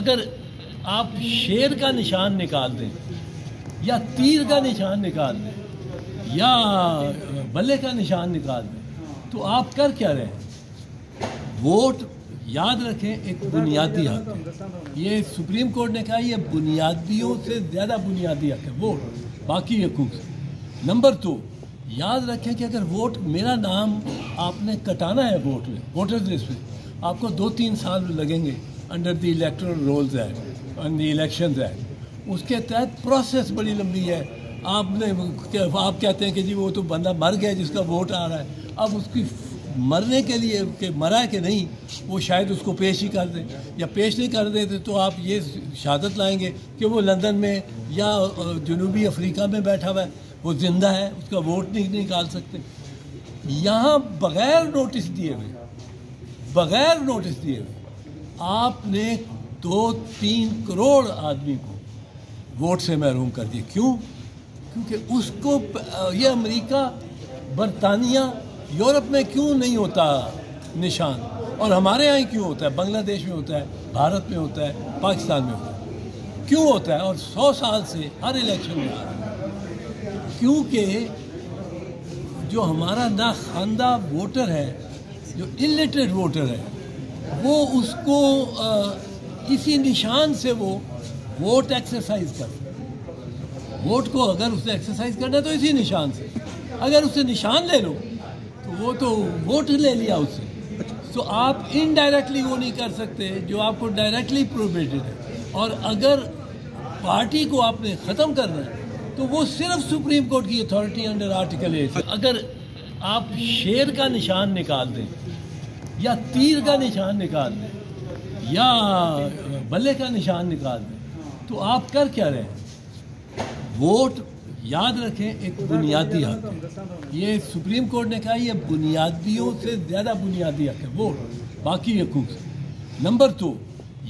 اگر آپ شیر کا نشان نکال دیں یا تیر کا نشان نکال دیں یا بلے کا نشان نکال دیں تو آپ کر کیا رہے ہیں؟ ووٹ یاد رکھیں ایک بنیادی حق ہے. یہ سپریم کورٹ نے کہا یہ بنیادیوں سے زیادہ بنیادی حق ہے ووٹ باقی حقوق سے. نمبر 2 یاد رکھیں کہ اگر ووٹ میرا نام آپ نے کٹانا ہے ووٹ میں ووٹرز لسٹ میں آپ کو 2-3 سال لگیں گے under the electoral rules act اور دی الیکشنز ایکٹ. اس کے تحت پروسیس بڑی لمبی ہے. آپ کہتے ہیں کہ جی وہ تو بندہ مر گیا جس کا ووٹ آ رہا ہے. اب اس کی مرنے کے لیے کہ مرا ہے کہ نہیں وہ شاید اس کو پیش ہی کر دیں یا پیش نہیں کر دیتے تو آپ یہ شہادت لائیں گے کہ وہ لندن میں یا جنوبی افریقہ میں بیٹھا ہوا ہے وہ زندہ ہے اس کا ووٹ نہیں نکال سکتے. یہاں بغیر نوٹس دیے ہوئے آپ نے 2-3 کروڑ آدمی کو ووٹ سے محروم کر دیا. کیوں؟ کیونکہ اس کو یہ امریکہ برطانیہ یورپ میں کیوں نہیں ہوتا نشان اور ہمارے یہاں ہی کیوں ہوتا ہے؟ بنگلہ دیش میں ہوتا ہے, بھارت میں ہوتا ہے, پاکستان میں ہوتا ہے. کیوں ہوتا ہے؟ اور 100 سال سے ہر الیکشن میں آ رہا ہے. کیونکہ جو ہمارا ناخواندہ ووٹر ہے جو الٹریٹ ووٹر ہے وہ اس کو اسی نشان سے وہ ووٹ ایکسرسائز کرتا ہے. ووٹ کو اگر اسے ایکسرسائز کرنا ہے تو اسی نشان سے. اگر اسے نشان لے لو تو وہ تو ووٹ لے لیا اس سے. تو آپ انڈائریکٹلی وہ نہیں کر سکتے جو آپ کو ڈائریکٹلی پروہیبٹڈ ہے. اور اگر پارٹی کو آپ نے ختم کرنا ہے تو وہ صرف سپریم کورٹ کی اتھارٹی انڈر آرٹیکل 8. اگر آپ شیر کا نشان نکال دیں یا تیر کا نشان نکال دیں یا بلے کا نشان نکال دیں تو آپ کر کیا رہے ہیں؟ ووٹ یاد رکھیں ایک بنیادی حق ہے. یہ سپریم کورٹ نے کہا یہ بنیادیوں سے زیادہ بنیادی حق ہے ووٹ باقی حقوق سے. نمبر 2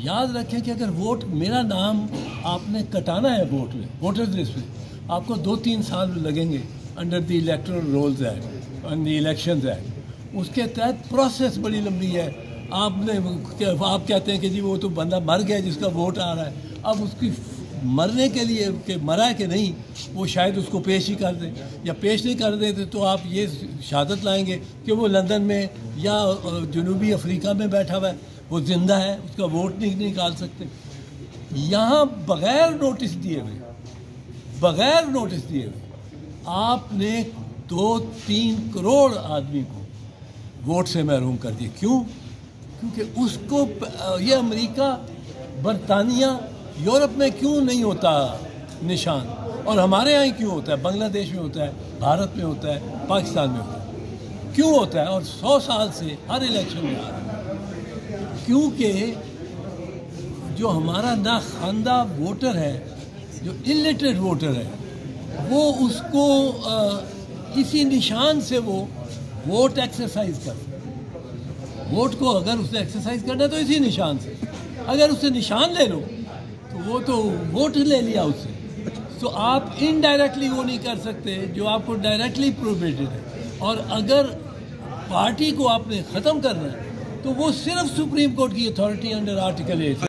یاد رکھیں کہ اگر ووٹ میرا نام آپ نے کٹانا ہے ووٹ میں ووٹرز لسٹ میں آپ کو 2-3 سال لگیں گے under the electoral rules act اور دی الیکشنز ایکٹ. اس کے تحت پروسیس بڑی لمبی ہے. آپ کہتے ہیں کہ جی وہ تو بندہ مر گیا جس کا ووٹ آ رہا ہے. اب اس کی مرنے کے لیے کہ مرا ہے کہ نہیں وہ شاید اس کو پیش ہی کر دیں یا پیش نہیں کر دیتے تو آپ یہ شہادت لائیں گے کہ وہ لندن میں یا جنوبی افریقہ میں بیٹھا ہوا ہے وہ زندہ ہے اس کا ووٹ نہیں نکال سکتے. یہاں بغیر نوٹس دیے ہوئے آپ نے 2-3 کروڑ آدمی کو ووٹ سے محروم کر دیا. کیوں؟ کیونکہ اس کو یہ امریکہ برطانیہ یورپ میں کیوں نہیں ہوتا نشان اور ہمارے یہاں ہی کیوں ہوتا ہے؟ بنگلہ دیش میں ہوتا ہے, بھارت میں ہوتا ہے, پاکستان میں ہوتا ہے. کیوں ہوتا ہے؟ اور 100 سال سے ہر الیکشن میں آ رہا ہے. کیونکہ جو ہمارا ناخواندہ ووٹر ہے جو الٹریٹ ووٹر ہے وہ اس کو اسی نشان سے وہ ووٹ ایکسرسائز کرتا ہے. ووٹ کو اگر اسے ایکسرسائز کرنا ہے تو اسی نشان سے. اگر اسے نشان لے لو تو وہ تو ووٹ لے لیا اس سے. تو آپ انڈائریکٹلی وہ نہیں کر سکتے جو آپ کو ڈائریکٹلی پروہیبٹڈ ہے. اور اگر پارٹی کو آپ نے ختم کرنا ہے تو وہ صرف سپریم کورٹ کی اتھارٹی انڈر آرٹیکل 8